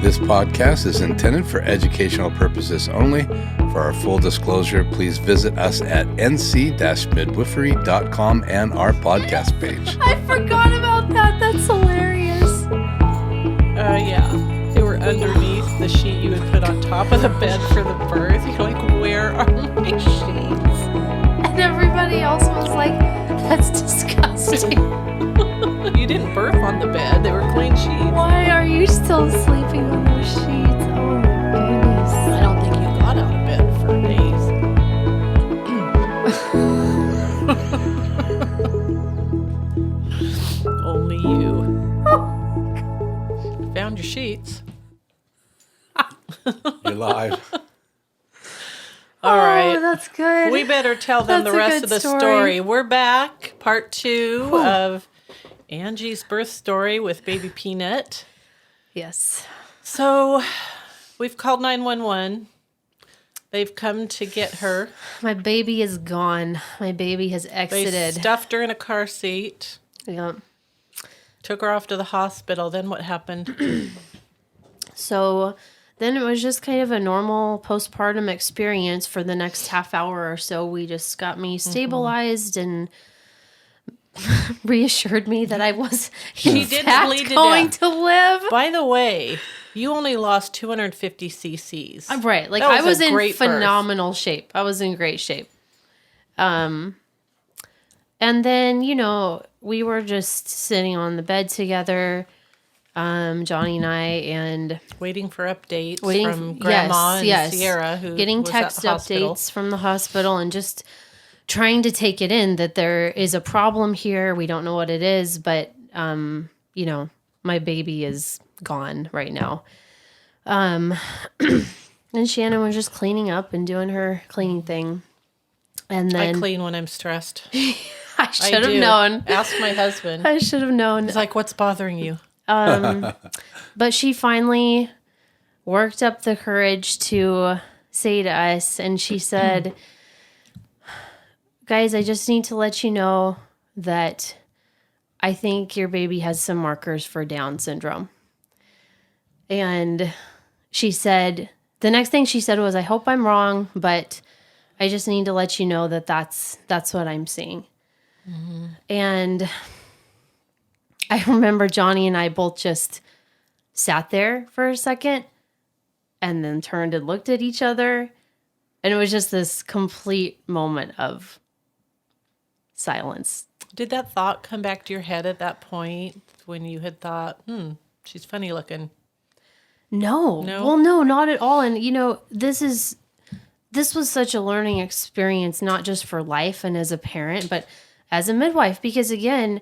This podcast is intended for educational purposes only. For our full disclosure, please visit us at nc-midwifery.com and our podcast page. I forgot about that. That's hilarious. Yeah. They were underneath the sheet you would put on top of the bed for the birth. You're like, where are my sheets? And everybody else was like, that's disgusting. You didn't birth on the bed. They were clean sheets. Why are you still sleeping on those sheets? Oh my goodness. I don't think you got out of bed for days. Only you. Found your sheets. You're live. All right. Oh, that's good. We better tell them That's the a rest good of the story. story. We're back. Part 2 of Angie's birth story with baby Peanut. Yes. So we've called 911. They've come to get her. My baby is gone. My baby has They exited. stuffed her in a car seat, Yeah. took her off to the hospital. Then what happened? So then it was just kind of a normal postpartum experience for the next half hour or so. We just got me stabilized and reassured me that I was She in didn't fact bleed to going death. to live. By the way, you only lost 250 cc's. I'm right. Like That I was a in great birth. phenomenal shape. I was in great shape. And then, we were just sitting on the bed together, Johnny and I, and Waiting for updates waiting from Grandma and Sierra, who getting was text at the hospital. updates from the hospital and just trying to take it in that there is a problem here. We don't know what it is, but my baby is gone right now. And Shannon was just cleaning up and doing her cleaning thing. And I then clean when I'm stressed. I should have do. known. Ask my husband. I should have known. He's like, what's bothering you? But she finally worked up the courage to say to us, and she said, guys, I just need to let you know that I think your baby has some markers for Down syndrome. And she said, the next thing she said was, I hope I'm wrong, but I just need to let you know that that's what I'm seeing. Mm-hmm. And I remember Johnny and I both just sat there for a second and then turned and looked at each other. And it was just this complete moment of silence. Did that thought come back to your head at that point when you had thought, she's funny looking? No. Well, no, not at all. And, this was such a learning experience, not just for life and as a parent, but as a midwife. Because, again,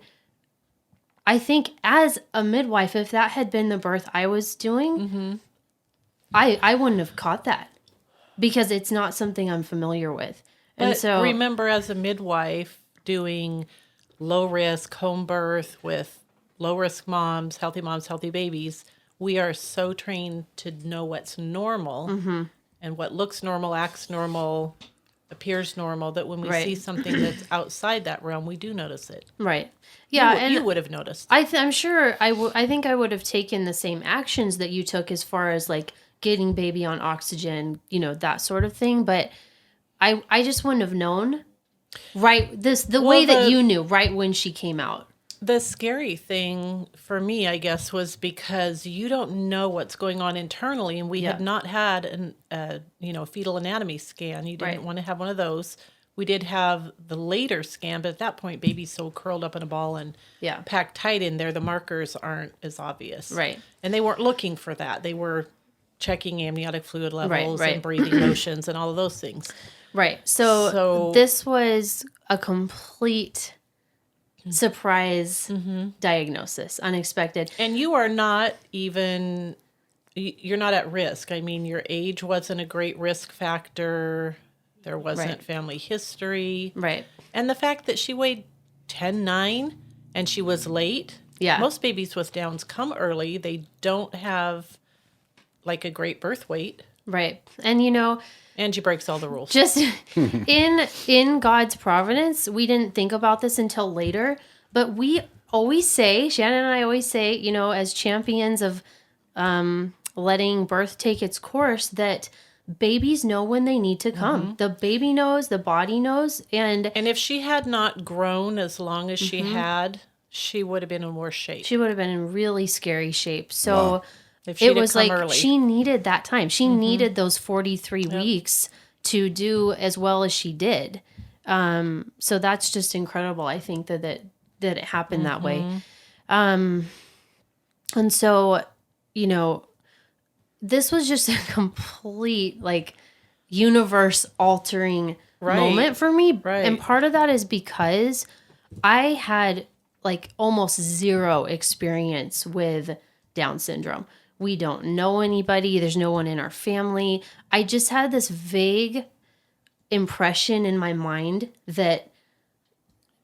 I think as a midwife, if that had been the birth I was doing, I wouldn't have caught that because it's not something I'm familiar with. And But so remember, as a midwife, doing low-risk home birth with low-risk moms, healthy babies, we are so trained to know what's normal and what looks normal, acts normal, appears normal, that when we see something that's outside that realm, we do notice it. Right. Yeah. You would have noticed. I'm sure I think I would have taken the same actions that you took as far as like getting baby on oxygen, that sort of thing. But I just wouldn't have known the way that you knew right when she came out. The scary thing for me, I guess, was because you don't know what's going on internally, and we had not had a fetal anatomy scan. You didn't want to have one of those. We did have the later scan, but at that point, baby's so curled up in a ball and packed tight in there, the markers aren't as obvious. Right. And they weren't looking for that. They were checking amniotic fluid levels and breathing motions and all of those things. Right. So this was a complete surprise diagnosis, unexpected. And you are not even, you're not at risk. I mean, your age wasn't a great risk factor. There wasn't family history. Right. And the fact that she weighed 10.9 and she was late. Yeah. Most babies with Downs come early. They don't have like a great birth weight. Right. And Angie breaks all the rules. just in God's providence, we didn't think about this until later, but we always say, Shannon and I always say, as champions of letting birth take its course, that babies know when they need to come. The baby knows, the body knows. And if she had not grown as long as she had, she would have been in worse shape. she would have been in really scary shape. So If she'd it was have come like early. she needed that time. She needed those 43 weeks to do as well as she did. So that's just incredible. I think that it happened that way. And so, you know, this was just a complete like universe altering moment for me. Right. And part of that is because I had like almost zero experience with Down syndrome. We don't know anybody. There's no one in our family. I just had this vague impression in my mind that,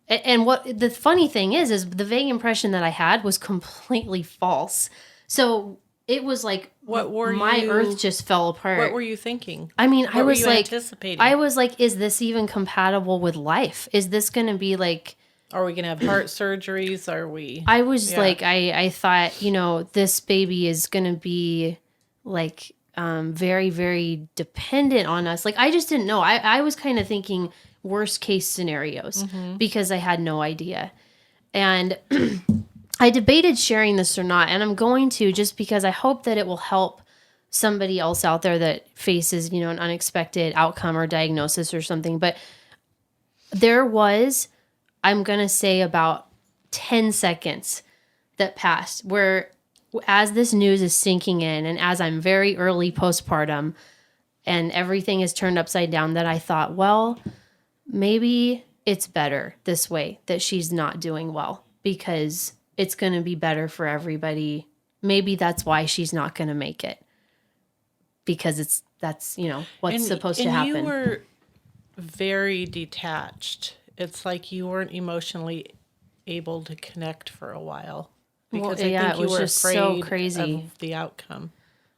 and what the funny thing is the vague impression that I had was completely false. So it was like my earth just fell apart. What were you thinking? I mean, What were you anticipating? I was like, is this even compatible with life? Is this going to be like, are we going to have heart surgeries? Are we? I was like, I thought, you know, this baby is going to be like very, very dependent on us. Like, I just didn't know. I was kind of thinking worst case scenarios because I had no idea. And I debated sharing this or not. And I'm going to, just because I hope that it will help somebody else out there that faces, you know, an unexpected outcome or diagnosis or something. But there was, I'm going to say, about 10 seconds that passed where, as this news is sinking in and as I'm very early postpartum and everything is turned upside down, that I thought, well, maybe it's better this way, that she's not doing well, because it's going to be better for everybody. Maybe that's why she's not going to make it, because that's, you know, what's supposed to happen. You were very detached. It's like you weren't emotionally able to connect for a while, because I think you were afraid so crazy of the outcome.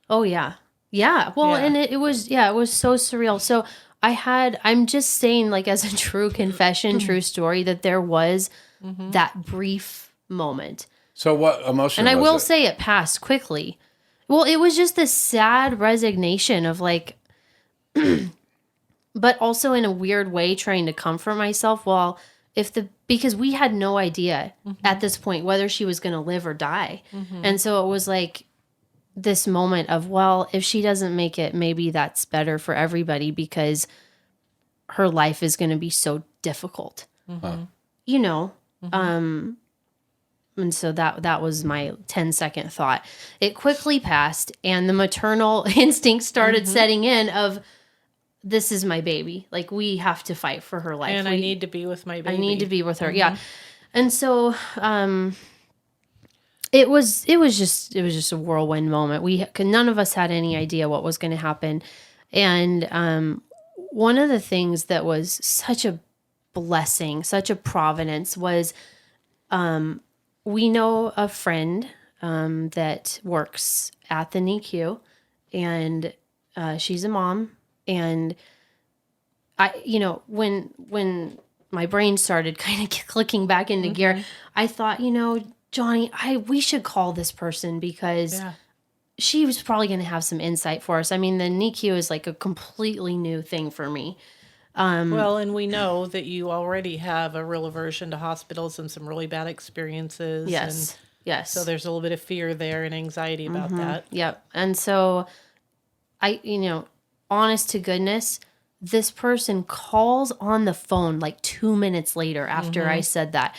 Oh yeah. Yeah. Well, and it was so surreal. So I'm just saying, like, as a true confession, true story, that there was that brief moment. So what emotion and I was will it? say it passed quickly. Well, it was just this sad resignation of like, but also in a weird way trying to comfort myself. Well, because we had no idea at this point whether she was going to live or die. And so it was like this moment of, well, if she doesn't make it, maybe that's better for everybody, because her life is going to be so difficult, you know? And so that was my 10-second thought. It quickly passed, and the maternal instinct started setting in of, this is my baby. Like, we have to fight for her life. And I need to be with my baby. I need to be with her. Yeah. And so, it was just a whirlwind moment. None of us had any idea what was going to happen. And, one of the things that was such a blessing, such a providence, was, we know a friend, that works at the NICU, and, she's a mom. And I, you know, when my brain started kind of clicking back into gear, I thought, you know, Johnny, we should call this person, because she was probably going to have some insight for us. I mean, the NICU is like a completely new thing for me. Well, and we know that you already have a real aversion to hospitals and some really bad experiences. Yes. Yes. So there's a little bit of fear there and anxiety about that. Yep. And so you know, honest to goodness, this person calls on the phone like 2 minutes later after I said that.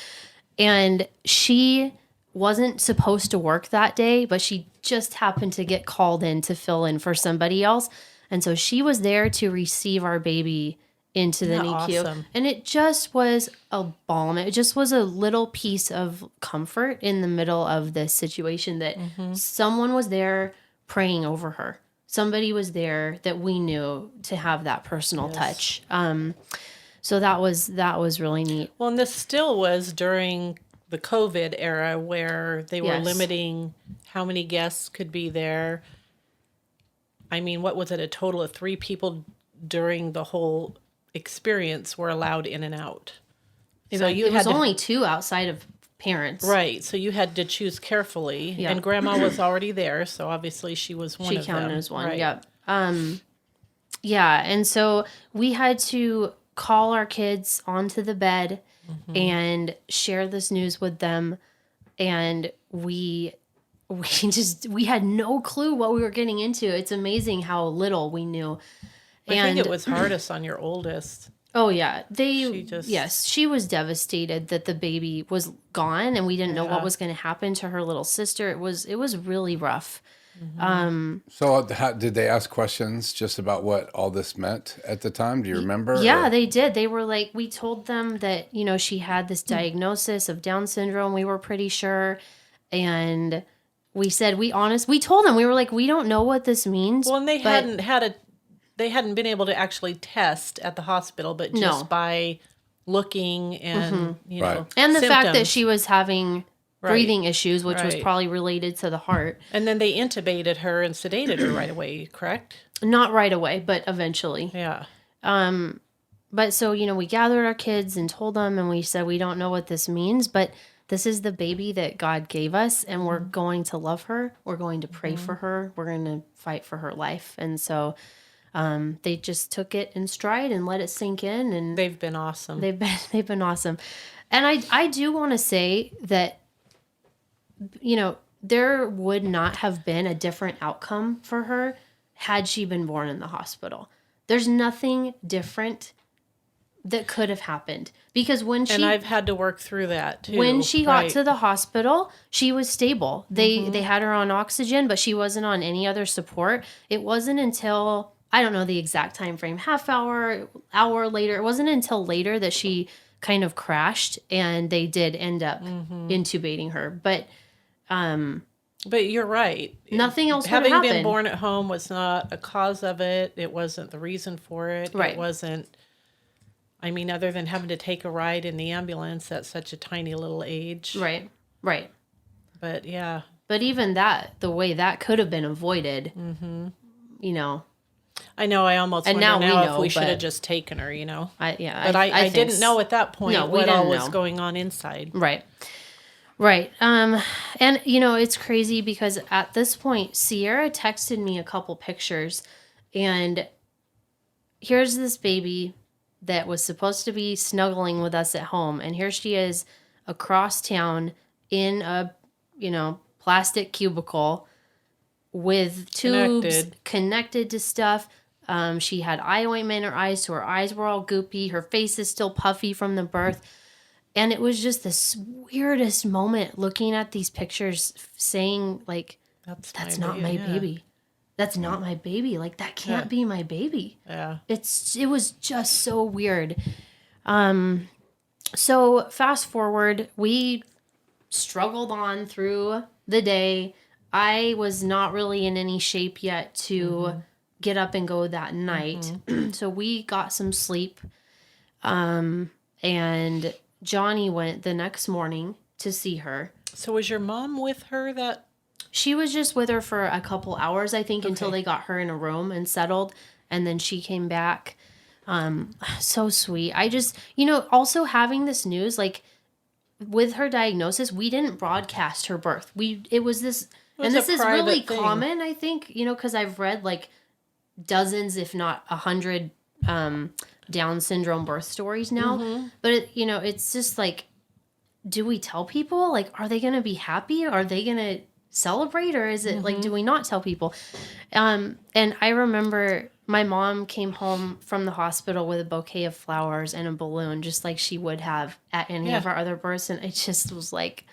And she wasn't supposed to work that day, but she just happened to get called in to fill in for somebody else. And so she was there to receive our baby into the NICU. Awesome. And it just was a balm. It just was a little piece of comfort in the middle of this situation, that someone was there praying over her. Somebody was there that we knew to have that personal touch. So that was really neat. Well, and this still was during the COVID era, where they were limiting how many guests could be there. I mean, what was it? A total of 3 people during the whole experience were allowed in and out. So it was only 2 outside of parents. Right. So you had to choose carefully. Yeah. And Grandma was already there, so obviously she was one of them. She counted as one. Right. Yep. Yeah, and so we had to call our kids onto the bed and share this news with them, and we had no clue what we were getting into. It's amazing how little we knew. I think it was hardest on your oldest. Oh yeah, she was devastated that the baby was gone, and we didn't know what was going to happen to her little sister. It was really rough. So did they ask questions just about what all this meant at the time? Do you remember? Yeah, they did. They were like, we told them that, she had this diagnosis of Down syndrome. We were pretty sure. And we said, we told them, we were like, we don't know what this means. Well, and they hadn't been able to actually test at the hospital, but just by looking and, Right. And the fact that symptoms. she was having breathing issues, which was probably related to the heart. And then they intubated her and sedated her right away, correct? Not right away, but eventually. Yeah. But so, we gathered our kids and told them, and we said, we don't know what this means, but this is the baby that God gave us, and we're going to love her. We're going to pray for her. We're going to fight for her life. And so they just took it in stride and let it sink in. And They've been awesome. they've been awesome. And I do want to say that, there would not have been a different outcome for her had she been born in the hospital. There's nothing different that could have happened, because and I've had to work through that too. When she got to the hospital, she was stable. They had her on oxygen, but she wasn't on any other support. It wasn't until, I don't know the exact time frame, half hour later. It wasn't until later that she kind of crashed, and they did end up intubating her. But you're right. Nothing else Having would been happen. born at home was not a cause of it. It wasn't the reason for it. Right. It wasn't, other than having to take a ride in the ambulance at such a tiny little age. Right. But yeah. But even that, the way that could have been avoided, I know. I almost And wonder now we now know, if we should but- have just taken her, But I think didn't know at that point No, we what all didn't was know. going on inside. Right. And it's crazy because at this point, Sierra texted me a couple pictures, and here's this baby that was supposed to be snuggling with us at home, and here she is across town in a, plastic cubicle with tubes connected to stuff. She had eye ointment in her eyes, so her eyes were all goopy. Her face is still puffy from the birth. And it was just this weirdest moment looking at these pictures, saying, like, that's not my baby. That's not my baby. Like, that can't be my baby. Yeah. It was just so weird. So fast forward, we struggled on through the day. I was not really in any shape yet to get up and go that night. So we got some sleep. And Johnny went the next morning to see her. So was your mom with her that? She was just with her for a couple hours, I think, until they got her in a room and settled. And then she came back. So sweet. I just, also having this news, like with her diagnosis, we didn't broadcast her birth. It was this, and this is really common, I think, because I've read like dozens, if not 100, Down syndrome birth stories now. But it's just like, do we tell people? Like, are they going to be happy? Are they going to celebrate? Or is it like, do we not tell people? And I remember my mom came home from the hospital with a bouquet of flowers and a balloon, just like she would have at any of our other births. And it just was like,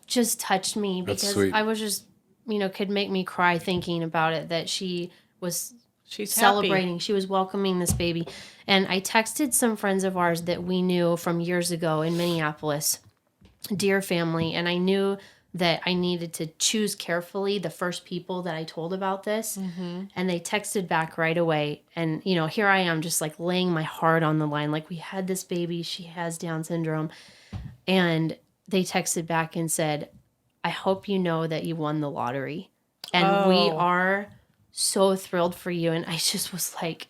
just touched me, because sweet. I was just, could make me cry thinking about it, that she was She's celebrating. happy. She was welcoming this baby. And I texted some friends of ours that we knew from years ago in Minneapolis, dear family, and I knew that I needed to choose carefully the first people that I told about this. And they texted back right away. And, here I am just like laying my heart on the line. Like, we had this baby. She has Down syndrome. And they texted back and said, I hope you know that you won the lottery. And we are so thrilled for you. And I just was like,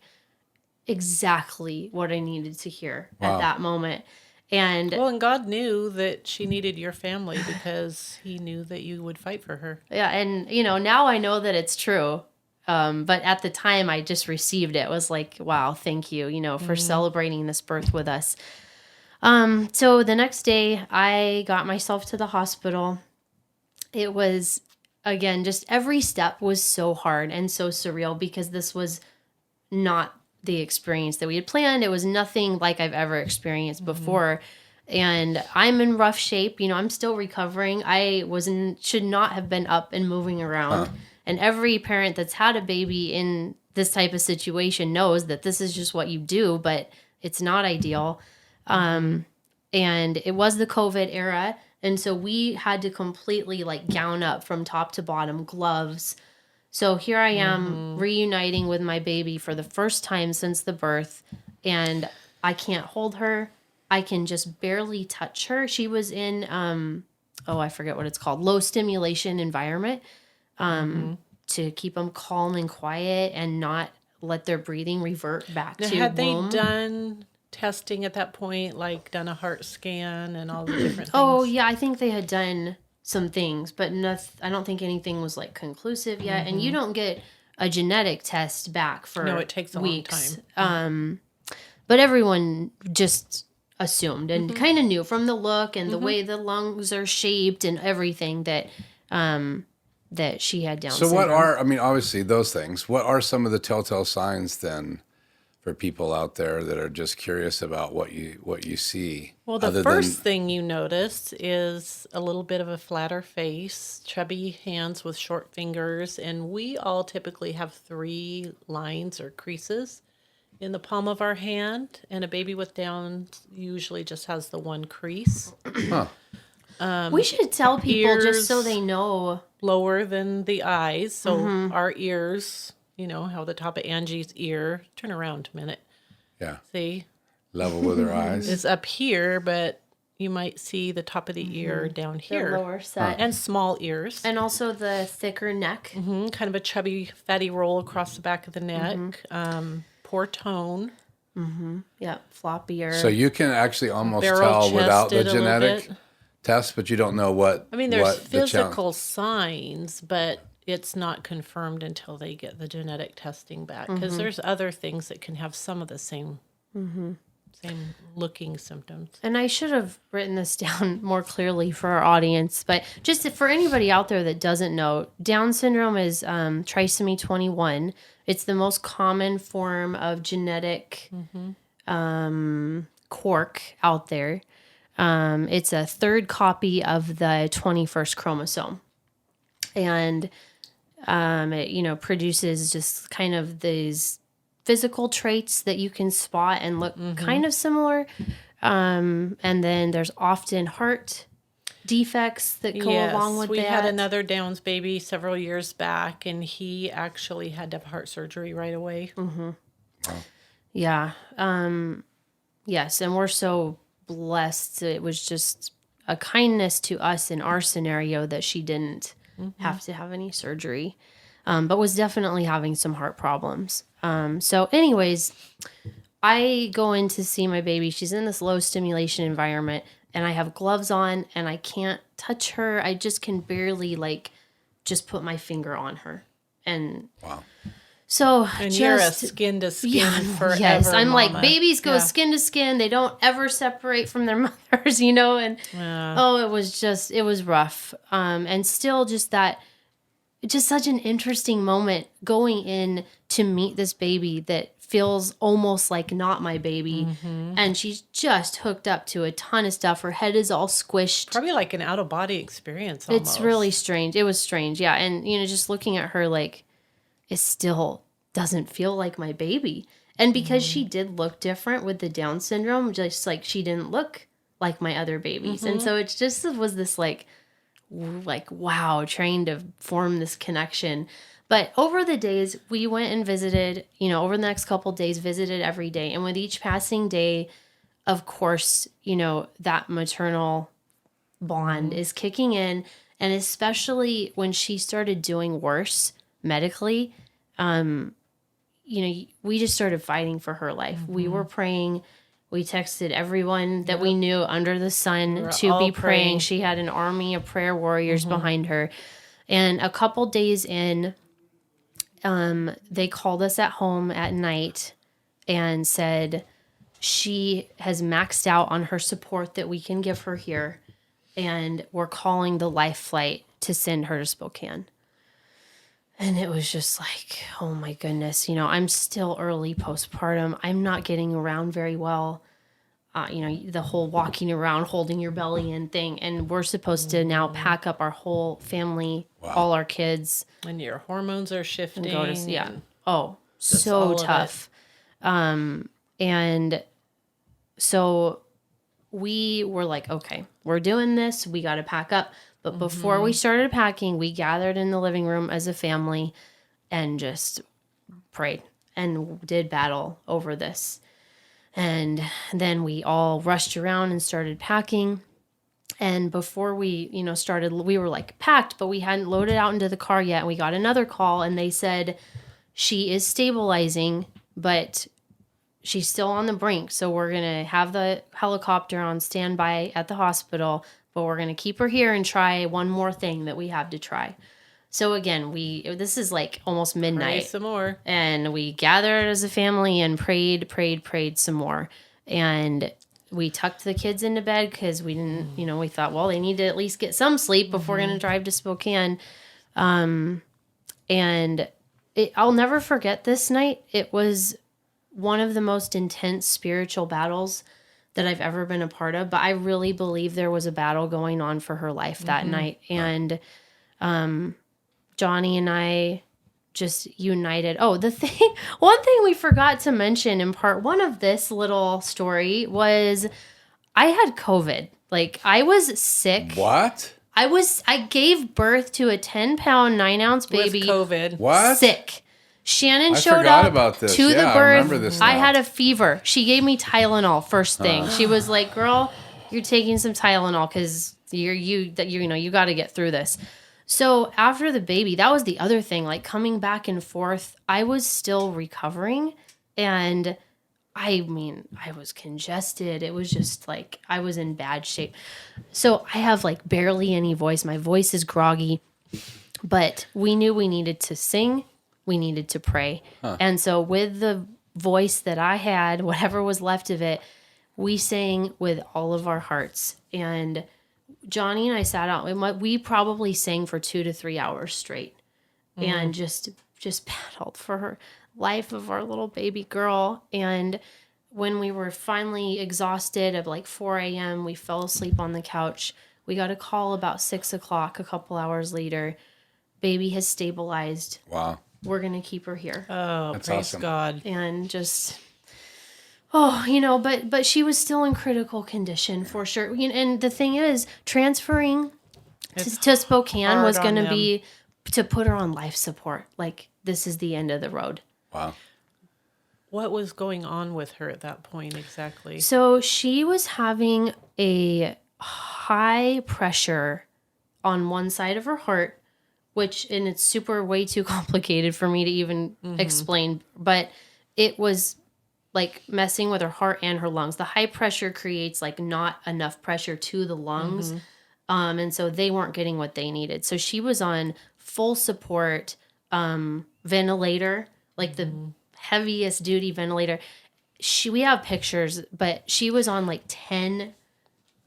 exactly what I needed to hear at that moment. And and God knew that she needed your family because he knew that you would fight for her. yeah, and now I know that it's true. But at the time I just received it. It was like, wow, thank you, for celebrating this birth with us. So the next day I got myself to the hospital. It was, again, just every step was so hard and so surreal because this was not the experience that we had planned. It was nothing like I've ever experienced before. And I'm in rough shape. I'm still recovering. Should not have been up and moving around. And every parent that's had a baby in this type of situation knows that this is just what you do, but it's not ideal. And it was the COVID era. And so we had to completely gown up from top to bottom, gloves. So here I am reuniting with my baby for the first time since the birth, and I can't hold her. I can just barely touch her. She was in, I forget what it's called, low stimulation environment, to keep them calm and quiet and not let their breathing revert back now, to had womb. they done testing at that point, done a heart scan and all the different things? Oh, yeah, I think they had done some things, but I don't think anything was conclusive yet. And you don't get a genetic test back for it takes a weeks. long time. But everyone just assumed and kind of knew from the look and the way the lungs are shaped and everything that that she had Down syndrome. So obviously those things, what are some of the telltale signs then for people out there that are just curious about what you see? Well, the first thing you notice is a little bit of a flatter face, chubby hands with short fingers, and we all typically have 3 lines or creases in the palm of our hand, and a baby with Down usually just has the 1 crease. We should tell people Ears just so they know. Lower than the eyes, so our ears, how the top of Angie's ear, turn around a minute. Yeah. See? Level with her eyes. Is up here, but you might see the top of the ear down here. The lower set. And small ears. And also the thicker neck. Kind of a chubby, fatty roll across the back of the neck. Poor tone. Yeah, floppier. So you can actually almost Barrel tell without the chested a little genetic bit. test, but you don't know what. I mean, there's what the physical signs, but it's not confirmed until they get the genetic testing back. Because there's other things that can have some of the same looking symptoms. And I should have written this down more clearly for our audience, but just for anybody out there that doesn't know, Down syndrome is trisomy 21. It's the most common form of genetic quirk out there. It's a 3rd copy of the 21st chromosome. And it produces just kind of these physical traits that you can spot and look kind of similar. And then there's often heart defects that go along with that. We had another Downs baby several years back, and he actually had to have heart surgery right away. Wow. Yeah. Yes, and we're so blessed. It was just a kindness to us in our scenario that she didn't have to have any surgery, but was definitely having some heart problems. So anyways, I go in to see my baby. She's in this low stimulation environment, and I have gloves on, and I can't touch her. I just can barely just put my finger on her. And Wow. so And you're a skin to skin forever. Yes, I'm mama. babies go skin to skin. They don't ever separate from their mothers, and it was rough. And still just such an interesting moment going in to meet this baby that feels almost like not my baby. And she's just hooked up to a ton of stuff. Her head is all squished. Probably like an out of body experience almost. It's really strange. It was strange. Yeah. And, just looking at her, it still doesn't feel like my baby. And because she did look different with the Down syndrome, just she didn't look like my other babies. And so it just was this wow, trying to form this connection. But over the days, we went and visited, over the next couple of days, visited every day. And with each passing day, of course, that maternal bond is kicking in. And especially when she started doing worse medically, we just started fighting for her life. We were praying We texted everyone that we knew under the sun We're to all be praying. praying. She had an army of prayer warriors behind her. And a couple days in, they called us at home at night and said she has maxed out on her support that we can give her here. And we're calling the life flight to send her to Spokane. And it was just like, oh my goodness, I'm still early postpartum. I'm not getting around very well. The whole walking around, holding your belly in thing. And we're supposed to now pack up our whole family, all our kids. And your hormones are shifting. And go to, yeah. and Oh, just so all of tough. And so we were like, okay, we're doing this. We got to pack up. But before we started packing, we gathered in the living room as a family and just prayed and did battle over this. And then we all rushed around and started packing. And before we, started, we were like packed, but we hadn't loaded out into the car yet. And we got another call and they said she is stabilizing, but she's still on the brink. So we're going to have the helicopter on standby at the hospital, but we're going to keep her here and try one more thing that we have to try. So again, this is like almost midnight. Pray some more. And we gathered as a family and prayed some more. And we tucked the kids into bed because we didn't, we thought, well, they need to at least get some sleep before we're going to drive to Spokane. And I'll never forget this night. It was one of the most intense spiritual battles that I've ever been a part of. But I really believe there was a battle going on for her life that night. And Johnny and I just united. Oh, one thing we forgot to mention in part one of this little story was I had COVID. Like, I was sick. What? I gave birth to a 10-pound, 9-ounce baby. With COVID. What? Sick. Shannon I showed forgot up about this. to the Yeah, I birth. remember this I now. had a fever. She gave me Tylenol first thing. She was like, "Girl, you're taking some Tylenol because you got to get through this." So after the baby, that was the other thing. Like, coming back and forth, I was still recovering, and I was congested. It was just like I was in bad shape. So I have like barely any voice. My voice is groggy, but we knew we needed to sing. We needed to pray. And so with the voice that I had, whatever was left of it, we sang with all of our hearts. And Johnny and I sat out and we probably sang for 2 to 3 hours straight and just battled for her life of our little baby girl. And when we were finally exhausted at like 4 a.m., we fell asleep on the couch. We got a call about 6 o'clock a couple hours later. Baby has stabilized. Wow. We're going to keep her here. Oh, That's praise awesome. God. And just, but she was still in critical condition for sure. And the thing is, transferring to Spokane was going to be to put her on life support. Like, this is the end of the road. Wow. What was going on with her at that point exactly? So she was having a high pressure on one side of her heart, and it's way too complicated for me to even explain, but it was like messing with her heart and her lungs. The high pressure creates like not enough pressure to the lungs. And so they weren't getting what they needed. So she was on full support ventilator, like the heaviest duty ventilator. We have pictures, but she was on like 10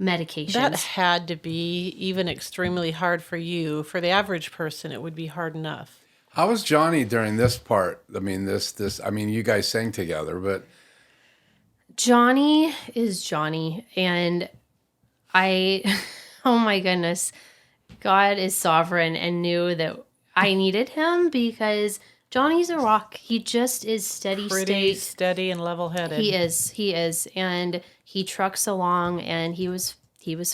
medications. That had to be even extremely hard for you. For the average person, it would be hard enough. How was Johnny during this part? I mean, you guys sang together, but Johnny is Johnny. And oh my goodness, God is sovereign and knew that I needed him because Johnny's a rock. He just is steady Pretty state. steady and level-headed. He is. And he trucks along, and he was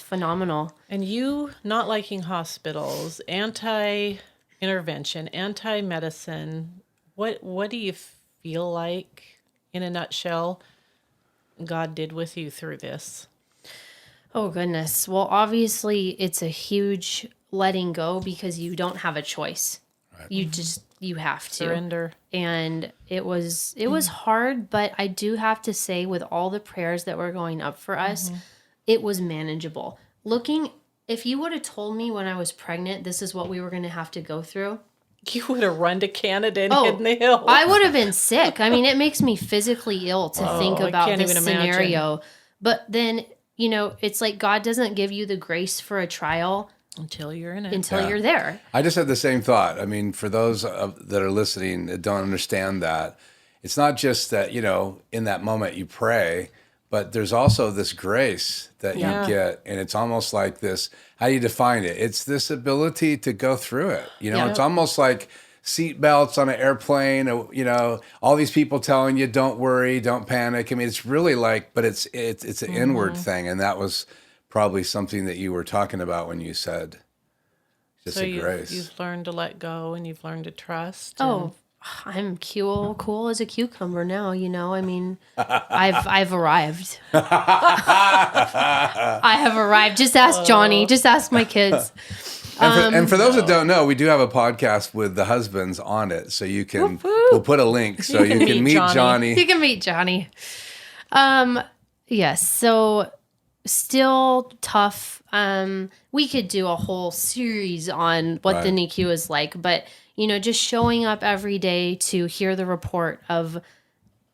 phenomenal. And you not liking hospitals, anti-intervention, anti-medicine, what do you feel like, in a nutshell, God did with you through this? Oh, goodness. Well, obviously, it's a huge letting go because you don't have a choice. You have to surrender. And it was hard, but I do have to say, with all the prayers that were going up for us, it was manageable. If you would have told me when I was pregnant, this is what we were going to have to go through, You would have run to Canada and hid in the hills. I would have been sick. I mean, it makes me physically ill to think about this scenario. But then, it's like God doesn't give you the grace for a trial until you're in it. Until you're there. I just had the same thought. I mean, for those that are listening that don't understand that, it's not just that, in that moment you pray, but there's also this grace that you get. And it's almost like this, how do you define it? It's this ability to go through it. It's almost like seat belts on an airplane, all these people telling you, don't worry, don't panic. I mean, it's really like, but it's an inward thing. And that was probably something that you were talking about when you said just a grace. You've learned to let go and you've learned to trust. Oh, I'm cool as a cucumber now, I mean, I've arrived. I have arrived. Just ask Johnny. Just ask my kids. And for those that don't know, we do have a podcast with the husbands on it, so you can. We'll put a link so you can meet Johnny. You can meet Johnny. Yes. So still tough. We could do a whole series on what the NICU is like, but just showing up every day to hear the report of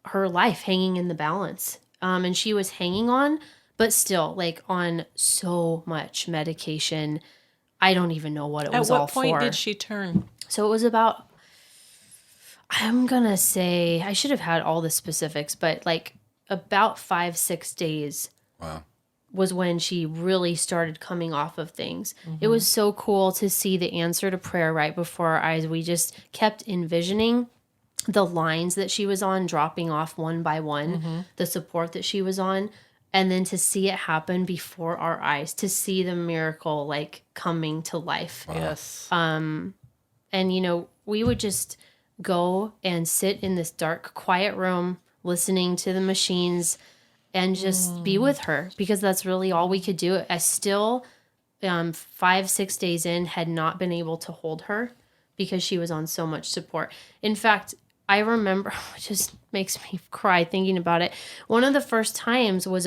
her life hanging in the balance. And she was hanging on, but still on so much medication. I don't even know what it was all for. At what point did she turn? So it was about, I'm going to say, I should have had all the specifics, but about 5-6 days. Wow. Was when she really started coming off of things. It was so cool to see the answer to prayer right before our eyes. We just kept envisioning the lines that she was on dropping off one by one, the support that she was on, and then to see it happen before our eyes, to see the miracle coming to life. Wow. Yes. And we would just go and sit in this dark, quiet room, listening to the machines and just be with her, because that's really all we could do. I still, 5-6 days in, had not been able to hold her because she was on so much support. In fact, I remember, it just makes me cry thinking about it. One of the first times was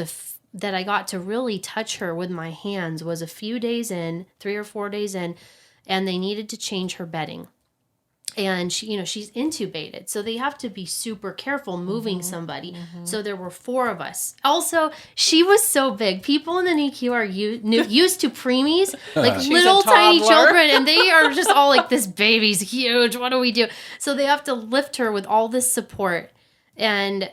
that I got to really touch her with my hands was a few days in, 3 or 4 days in, and they needed to change her bedding. And she, she's intubated, so they have to be super careful moving somebody. So there were 4 of us. Also, she was so big. People in the NICU are used to preemies, little tiny children, and they are just all this baby's huge. What do we do? So they have to lift her with all this support. And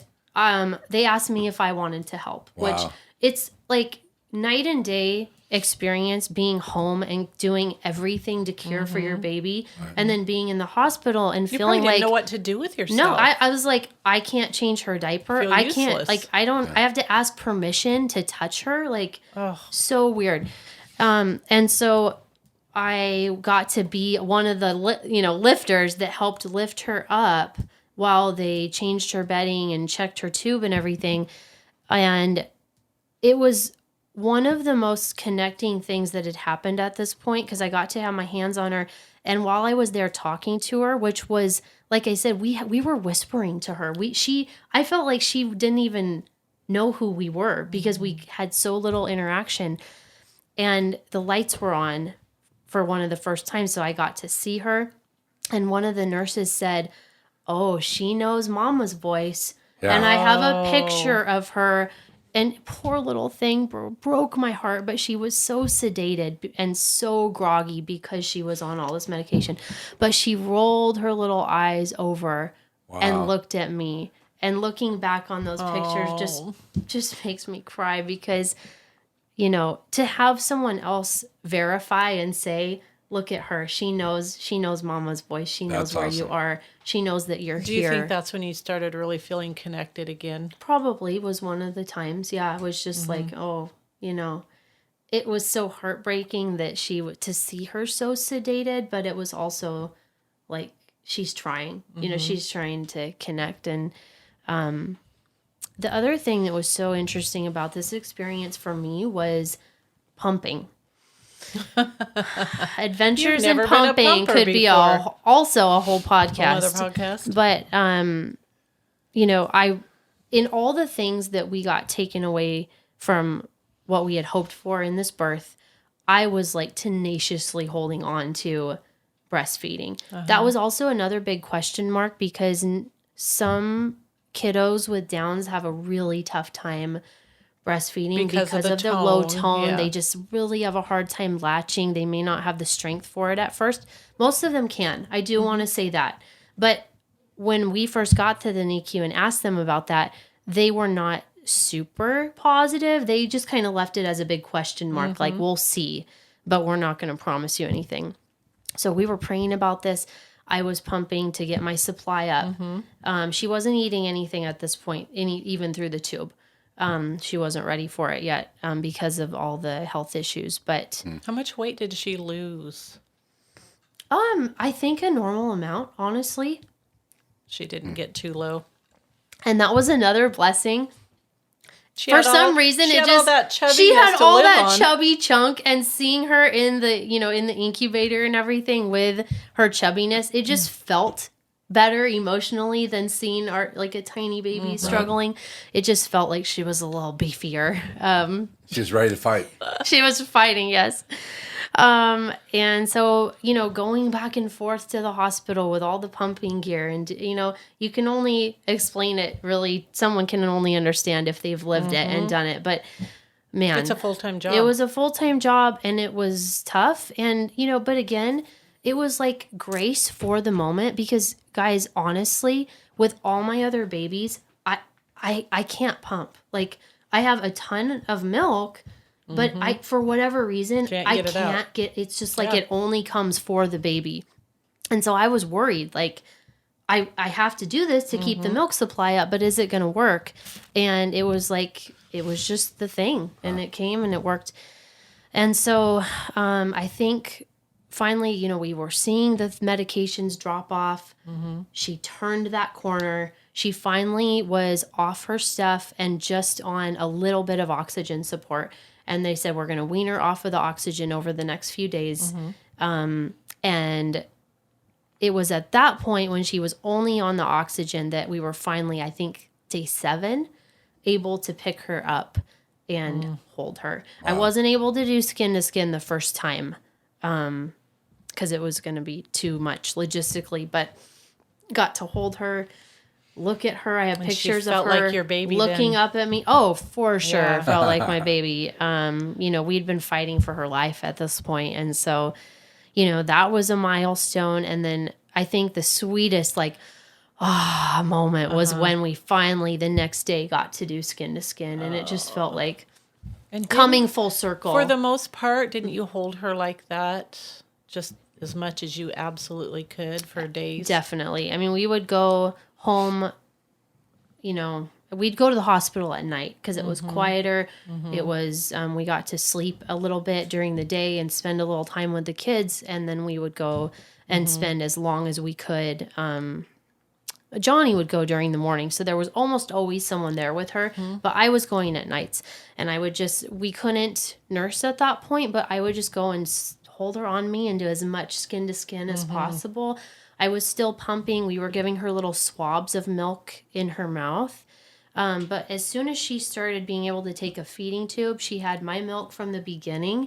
they asked me if I wanted to help, which it's night and day experience being home and doing everything to care for your baby, and then being in the hospital and you feeling didn't know what to do with yourself. No, I was I can't change her diaper. I can't I don't. I have to ask permission to touch her. So weird. And so I got to be one of the lifters that helped lift her up while they changed her bedding and checked her tube and everything, and it was one of the most connecting things that had happened at this point, because I got to have my hands on her. And while I was there talking to her, which was, like I said, we were whispering to her. I felt like she didn't even know who we were because we had so little interaction. And the lights were on for one of the first times, so I got to see her. And one of the nurses said, "Oh, she knows Mama's voice." Yeah. And I have a picture of her. And poor little thing broke my heart, but she was so sedated and so groggy because she was on all this medication. But she rolled her little eyes over and looked at me. And looking back on those pictures just makes me cry because, to have someone else verify and say, "Look at her. She knows Mama's voice. She knows that's where awesome. You are. She knows that you're here." Do you think that's when you started really feeling connected again? Probably was one of the times. Yeah, it was just it was so heartbreaking that to see her so sedated, but it was also she's trying. She's trying to connect. And the other thing that was so interesting about this experience for me was pumping. Adventures You've in never been a pumping pumper could be before. also a whole podcast. Another podcast. But you know, in all the things that we got taken away from what we had hoped for in this birth, I was like tenaciously holding on to breastfeeding. That was also another big question mark because some kiddos with Downs have a really tough time breastfeeding because of the low tone. Yeah. They just really have a hard time latching. They may not have the strength for it at first. Most of them can. I do want to say that. But when we first got to the NICU and asked them about that, they were not super positive. They just kind of left it as a big question mark. Like, we'll see, but we're not going to promise you anything. So we were praying about this. I was pumping to get my supply up. She wasn't eating anything at this point, even through the tube. She wasn't ready for it yet because of all the health issues. But How much weight did she lose? I think a normal amount, honestly. She didn't get too low. And that was another blessing. For some reason, she it had all just that she had chubbiness to all live that on. chubby chunk, and seeing her in the in the incubator and everything with her chubbiness, it just felt better emotionally than seeing our like a tiny baby struggling. It just felt like she was a little beefier. She was ready to fight. She was fighting, yes. And so, going back and forth to the hospital with all the pumping gear and, you can only explain it really. Someone can only understand if they've lived it and done it. But man, It's a full-time job. it was a full-time job and it was tough. And, but again, it was like grace for the moment because guys, honestly, with all my other babies, I can't pump. Like I have a ton of milk. But I, for whatever reason, I can't get, it's just like it only comes for the baby. And so I was worried, like, I have to do this to keep the milk supply up, but is it going to work? And it was like, it was just the thing. And it came and it worked. And so I think finally, we were seeing the medications drop off. She turned that corner. She finally was off her stuff and just on a little bit of oxygen support. And they said, we're going to wean her off of the oxygen over the next few days. And it was at that point when she was only on the oxygen that we were finally, I think, day 7, able to pick her up and hold her. Wow. I wasn't able to do skin to skin the first time because it was going to be too much logistically, but got to hold her. Look at her. I have pictures of her like your baby looking up at me. Oh, for sure. Yeah. Felt like my baby. We'd been fighting for her life at this point. And so, that was a milestone. And then I think the sweetest, moment was when we finally the next day got to do skin to skin. And it just felt like coming full circle. For the most part, didn't you hold her like that just as much as you absolutely could for days? Definitely. I mean, we would go home, we'd go to the hospital at night because it was quieter. It was, we got to sleep a little bit during the day and spend a little time with the kids. And then we would go and spend as long as we could. Johnny would go during the morning. So there was almost always someone there with her, but I was going at nights and we couldn't nurse at that point, but I would just go and hold her on me and do as much skin to skin as possible. I was still pumping. We were giving her little swabs of milk in her mouth. But as soon as she started being able to take a feeding tube, she had my milk from the beginning.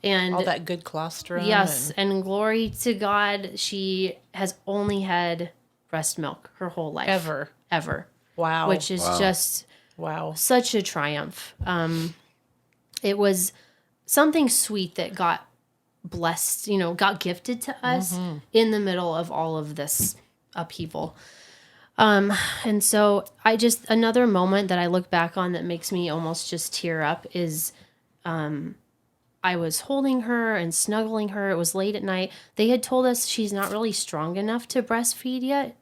And all that good colostrum. Yes. And glory to God, she has only had breast milk her whole life. Ever. Wow. Which is just such a triumph. It was something sweet that got blessed, got gifted to us in the middle of all of this upheaval. And so another moment that I look back on that makes me almost just tear up is, I was holding her and snuggling her. It was late at night. They had told us she's not really strong enough to breastfeed yet.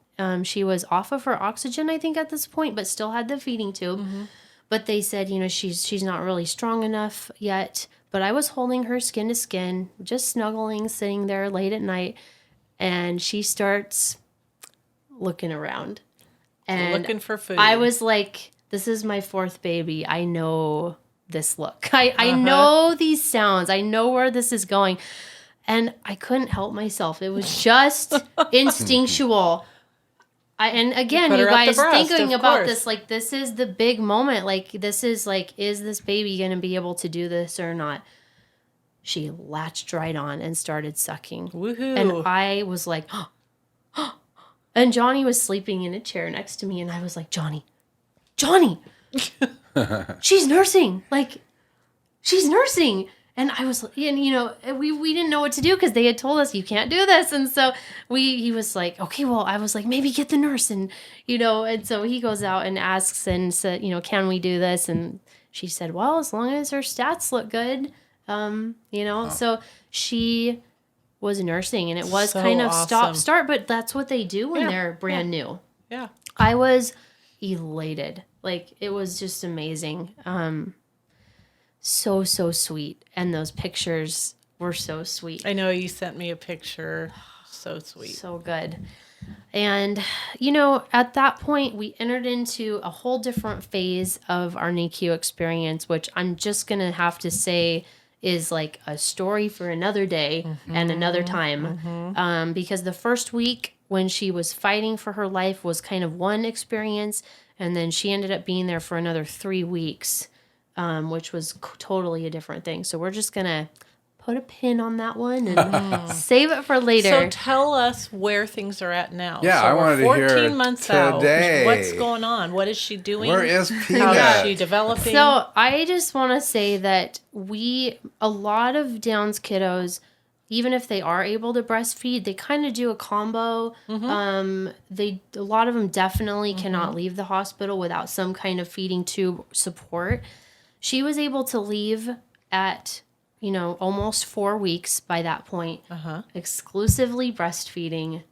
She was off of her oxygen, I think, at this point, but still had the feeding tube. But they said, she's not really strong enough yet. But I was holding her skin to skin, just snuggling, sitting there late at night, and she starts looking around. And looking for food. I was like, this is my 4th baby. I know this look. I know these sounds. I know where this is going. And I couldn't help myself. It was just instinctual. And again, you guys thinking about this, like, this is the big moment. Like, this is like, is this baby going to be able to do this or not? She latched right on and started sucking. Woohoo. And I was like, and Johnny was sleeping in a chair next to me. And I was like, Johnny, she's nursing. Like, she's nursing. And I was, and you know, we didn't know what to do because they had told us you can't do this. And so he was like, okay, well, I was like, maybe get the nurse. And, you know, and so he goes out and asks and said, you know, can we do this? And she said, well, as long as her stats look good, you know, so she was nursing and it was so kind of awesome. Start, but that's what they do when they're brand new. Yeah. I was elated. Like, it was just amazing. So sweet. And those pictures were so sweet. I know you sent me a picture. So sweet. So good. And, you know, at that point, we entered into a whole different phase of our NICU experience, which I'm just going to have to say is like a story for another day and another time. Because the first week when she was fighting for her life was kind of one experience. And then she ended up being there for another 3 weeks. Which was totally a different thing. So we're just going to put a pin on that one and save it for later. So tell us where things are at now. Yeah, so I wanted to hear 14 months today. out. What's going on? What is she doing? Where is Peanut? How is she developing? So I just want to say that a lot of Downs kiddos, even if they are able to breastfeed, they kind of do a combo. A lot of them definitely cannot leave the hospital without some kind of feeding tube support. She was able to leave at, you know, almost 4 weeks by that point, exclusively breastfeeding.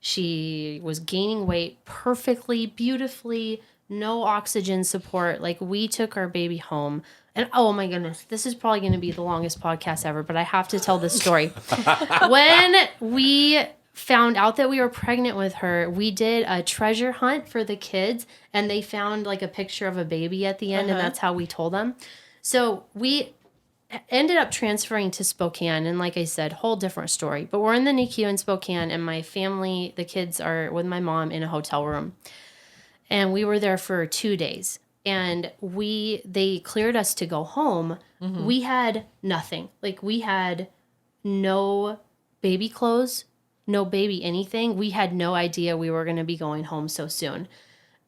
She was gaining weight perfectly, beautifully, no oxygen support. Like, we took our baby home. And oh my goodness, this is probably going to be the longest podcast ever, but I have to tell this story. When we found out that we were pregnant with her, we did a treasure hunt for the kids, and they found like a picture of a baby at the end, and that's how we told them. So we ended up transferring to Spokane, and like I said, whole different story. But we're in the NICU in Spokane, and my family, the kids are with my mom in a hotel room. And we were there for 2 days. And they cleared us to go home. We had nothing. Like, we had no baby clothes, no baby anything. We had no idea we were going to be going home so soon.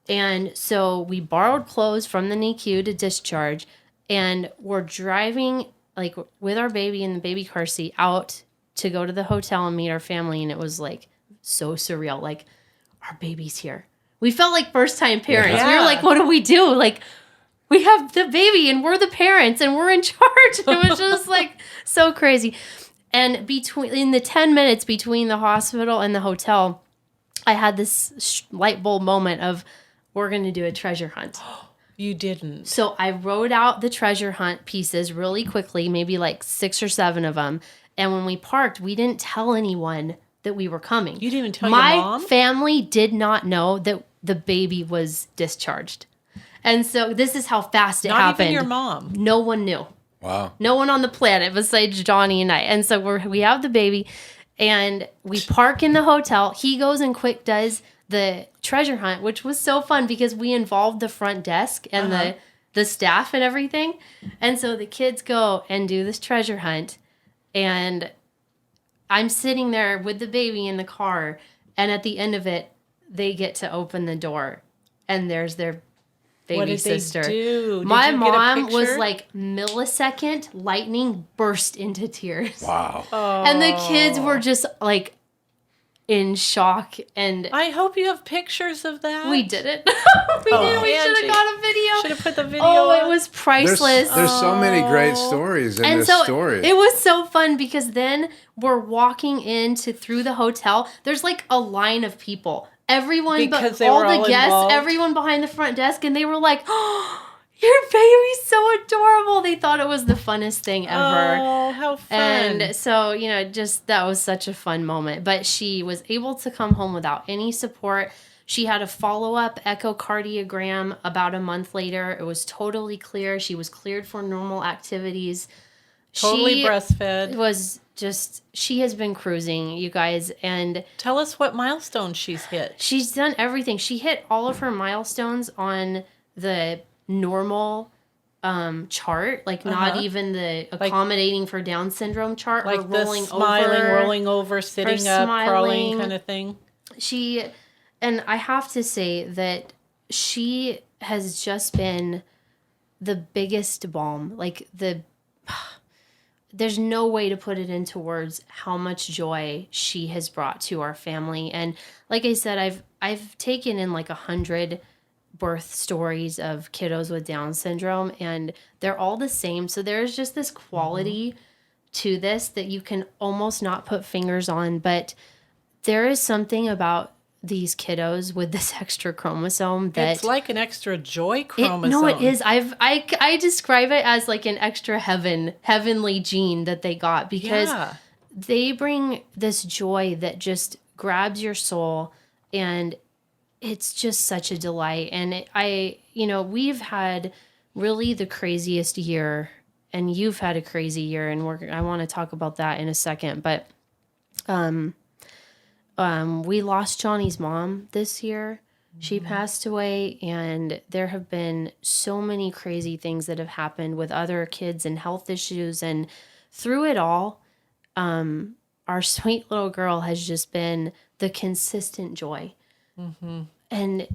And so we borrowed clothes from the NICU to discharge, and we're driving like with our baby in the baby car seat out to go to the hotel and meet our family. And it was like so surreal. Like, our baby's here. We felt like first time parents. Yeah. We were like, what do we do? Like, we have the baby and we're the parents and we're in charge. It was just like so crazy. And in the 10 minutes between the hospital and the hotel, I had this light bulb moment of, we're going to do a treasure hunt. You didn't. So I wrote out the treasure hunt pieces really quickly, maybe like 6 or 7 of them. And when we parked, we didn't tell anyone that we were coming. You didn't even tell your mom? My family did not know that the baby was discharged. And so this is how fast it happened. Not even your mom. No one knew. Wow. No one on the planet besides Johnny and I. And so we have the baby, and we park in the hotel. He goes and quick does the treasure hunt, which was so fun because we involved the front desk and the staff and everything. And so the kids go and do this treasure hunt, and I'm sitting there with the baby in the car, and at the end of it, they get to open the door, and there's their baby what did sister. They do? Did My you get a mom was picture? like millisecond lightning burst into tears. Wow. And the kids were just like in shock, and I hope you have pictures of that. we didn't. We didn't. We should have got a video. Should have put the video. Oh, on. it was priceless. There's so many great stories in this story. It was so fun because then we're walking through the hotel. There's like a line of people. Everyone, because but all the all guests, involved. Everyone behind the front desk, and they were like, "Oh, your baby's so adorable." They thought it was the funnest thing ever. Oh, how fun. And so, that was such a fun moment. But she was able to come home without any support. She had a follow-up echocardiogram about a month later. It was totally clear. She was cleared for normal activities. Totally breastfed. She has been cruising, you guys. And tell us what milestones she's hit. She's done everything. She hit all of her milestones on the normal chart, like not even the accommodating for Down syndrome chart, like or rolling smiling, over, rolling over, sitting up, crawling kind of thing. And I have to say that she has just been the biggest balm. Like there's no way to put it into words how much joy she has brought to our family. And like I said, I've taken in like 100 birth stories of kiddos with Down syndrome, and they're all the same. So there's just this quality to this that you can almost not put fingers on, but there is something about these kiddos with this extra chromosome that it's like an extra joy chromosome. No, it is. I describe it as like an extra heavenly gene that they got, because they bring this joy that just grabs your soul, and it's just such a delight. And we've had really the craziest year, and you've had a crazy year, and I want to talk about that in a second. But we lost Johnny's mom this year. She passed away, and there have been so many crazy things that have happened with other kids and health issues. And through it all, our sweet little girl has just been the consistent joy. And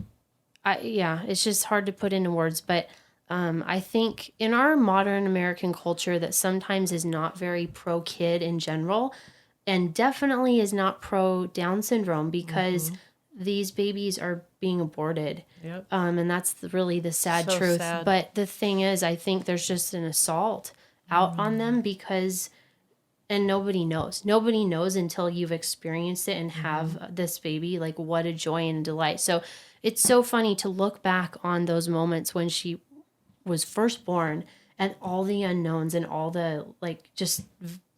it's just hard to put into words, but I think in our modern American culture that sometimes is not very pro-kid in general, and definitely is not pro-Down syndrome, because these babies are being aborted. Yep. And that's really the sad truth. Sad. But the thing is, I think there's just an assault out on them because... And nobody knows. Nobody knows until you've experienced it and have this baby, like what a joy and delight. So it's so funny to look back on those moments when she was first born, and all the unknowns and all the like just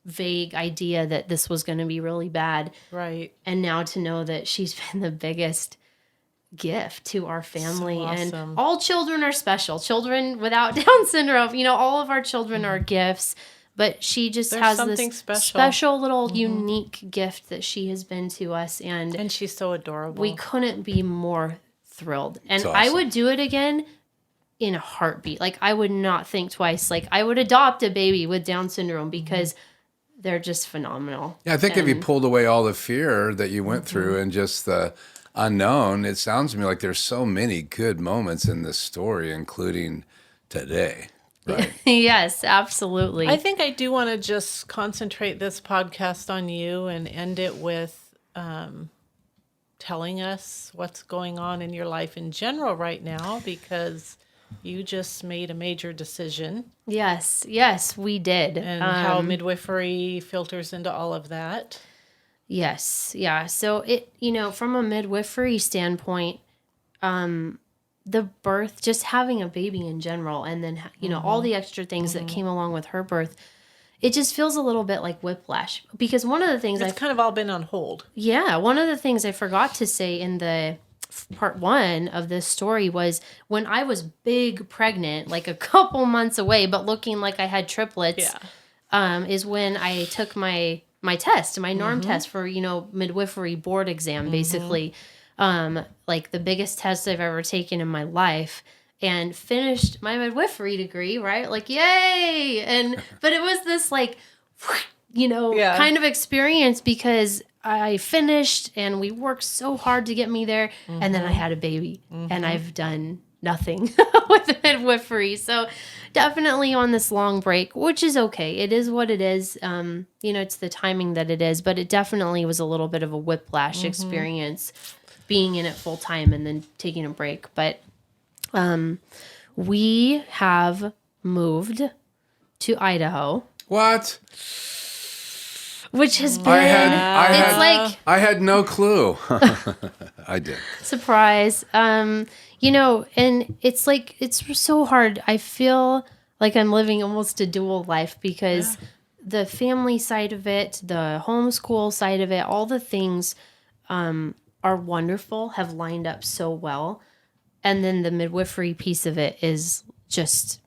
vague idea that this was going to be really bad. Right. And now to know that she's been the biggest gift to our family. So awesome. And all children are special. Children without Down syndrome, all of our children are gifts. But she just has this special little unique gift that she has been to us. And she's so adorable. We couldn't be more thrilled. And awesome. I would do it again in a heartbeat. Like, I would not think twice. Like, I would adopt a baby with Down syndrome because they're just phenomenal. Yeah, I think if you pulled away all the fear that you went through and just the unknown, it sounds to me like there's so many good moments in this story, including today. Right. Yes, absolutely. I think I do want to just concentrate this podcast on you and end it with telling us what's going on in your life in general right now, because you just made a major decision. Yes, we did. And how midwifery filters into all of that. Yes, yeah. So it, from a midwifery standpoint, the birth, just having a baby in general, and then, all the extra things that came along with her birth, it just feels a little bit like whiplash. Because one of the things it's kind of all been on hold. Yeah. One of the things I forgot to say in the part 1 of this story was when I was big pregnant, like a couple months away, but looking like I had triplets, is when I took my test, my norm test for, midwifery board exam, basically. Like the biggest test I've ever taken in my life, and finished my midwifery degree, right? Like, yay! But it was this like, kind of experience, because I finished and we worked so hard to get me there, and then I had a baby, and I've done nothing with midwifery. So definitely on this long break, which is okay. It is what it is. It's the timing that it is, but it definitely was a little bit of a whiplash experience, being in it full time and then taking a break. But we have moved to Idaho. What? Which has been, I had no clue. I did. Surprise. And it's like, it's so hard. I feel like I'm living almost a dual life, because the family side of it, the homeschool side of it, all the things, are wonderful, have lined up so well. And then the midwifery piece of it is just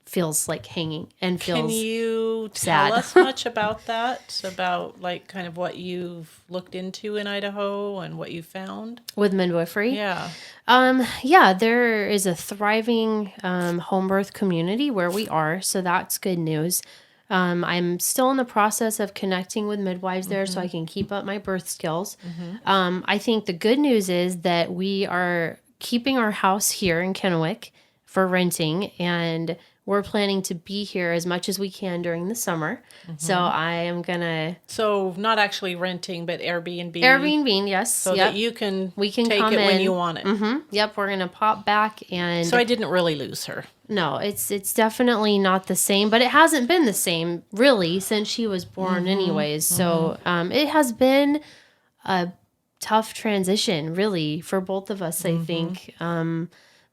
feels like hanging and feels Can you sad. tell us much about that? About like kind of what you've looked into in Idaho and what you found? With midwifery? Yeah. There is a thriving home birth community where we are, so that's good news. I'm still in the process of connecting with midwives there so I can keep up my birth skills. I think the good news is that we are keeping our house here in Kennewick for renting, and we're planning to be here as much as we can during the summer. So I am gonna... So not actually renting, but Airbnb. Airbnb, yes. So that we can take come it when in. you want it. Yep, we're gonna pop back and... So I didn't really lose her. No, it's definitely not the same, but it hasn't been the same really since she was born anyways. So it has been a tough transition really for both of us, I think.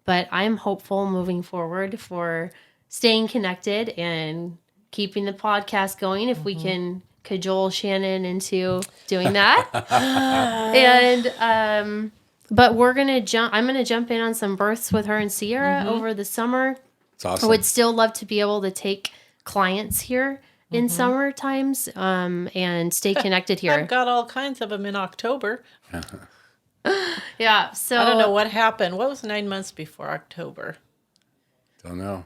But I'm hopeful moving forward for staying connected and keeping the podcast going if we can cajole Shannon into doing that. And but I'm gonna jump in on some births with her and Sierra over the summer. It's awesome. I would still love to be able to take clients here in summer times and stay connected here. I've got all kinds of them in October. Yeah, so I don't know what happened. What was 9 months before October? Don't know.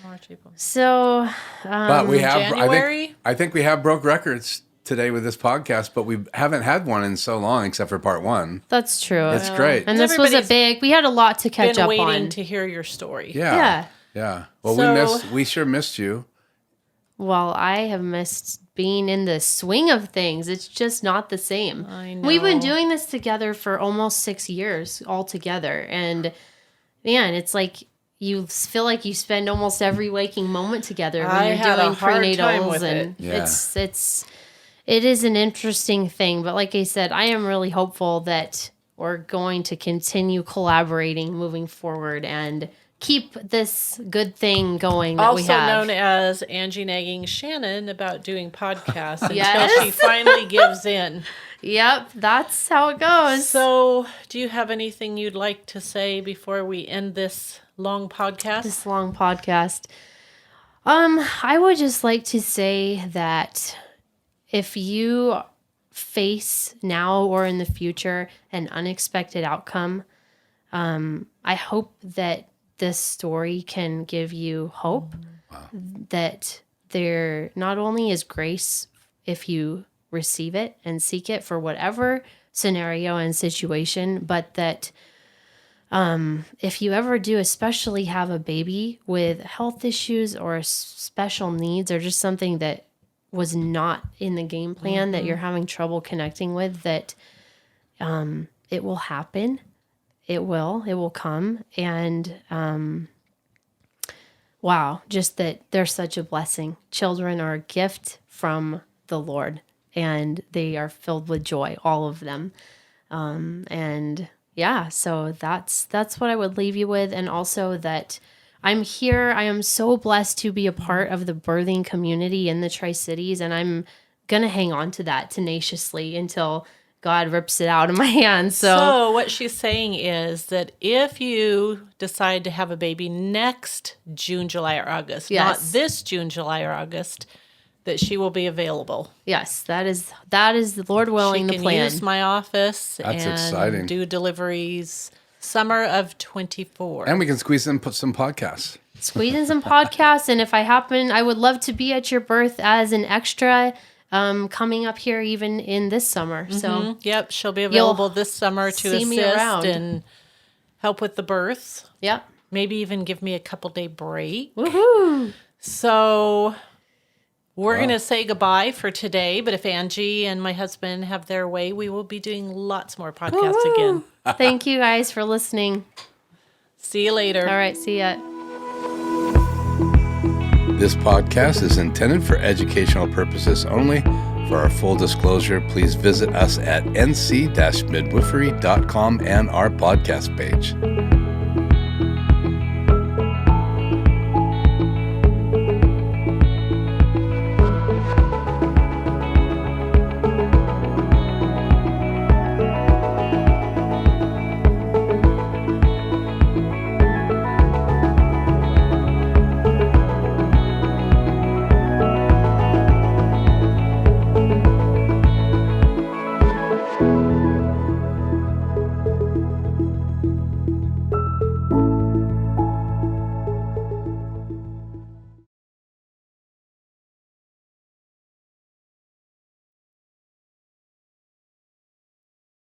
March, April. So, But we have, January? I think we have broke records today with this podcast, but we haven't had one in so long except for part one. that's true. It's great. And this was we had a lot to catch Been up waiting on. to hear your story. Yeah. Well, So- we sure missed you. Well, I have missed being in the swing of things. It's just not the same. I know. We've been doing this together for almost 6 years all together. And man, it's like you feel like you spend almost every waking moment together when I you're had a doing hard time prenatals. with And it. it is an interesting thing. But like I said, I am really hopeful that we're going to continue collaborating moving forward and keep this good thing going that we Also have. known as Angie nagging Shannon about doing podcasts until Yes. she finally gives in. Yep, that's how it goes. So, do you have anything you'd like to say before we end this long podcast? This long podcast. I would just like to say that if you face now or in the future an unexpected outcome, I hope that this story can give you hope that there not only is grace if you receive it and seek it for whatever scenario and situation, but that if you ever do especially have a baby with health issues or special needs or just something that was not in the game plan that you're having trouble connecting with, that it will happen. It will come. And wow, just that they're such a blessing. Children are a gift from the Lord, and they are filled with joy, all of them. And yeah, so that's what I would leave you with. And also that I'm here. I am so blessed to be a part of the birthing community in the Tri-Cities, and I'm going to hang on to that tenaciously until God rips it out of my hands. So what she's saying is that if you decide to have a baby next June, July, or August, not this June, July, or August, that she will be available. Yes, that is the Lord willing, the plan. She can use my office That's and exciting. do deliveries summer of 24. And we can squeeze in some podcasts. Squeeze in some podcasts, and if I would love to be at your birth as an extra coming up here even in this summer. So yep, she'll be available this summer to see me assist around. and help with the births. Yep. Maybe even give me a couple-day break. Woohoo! So we're going to say goodbye for today, but if Angie and my husband have their way, we will be doing lots more podcasts again. Thank you guys for listening. See you later. All right, see ya. This podcast is intended for educational purposes only. For our full disclosure, please visit us at nc-midwifery.com and our podcast page.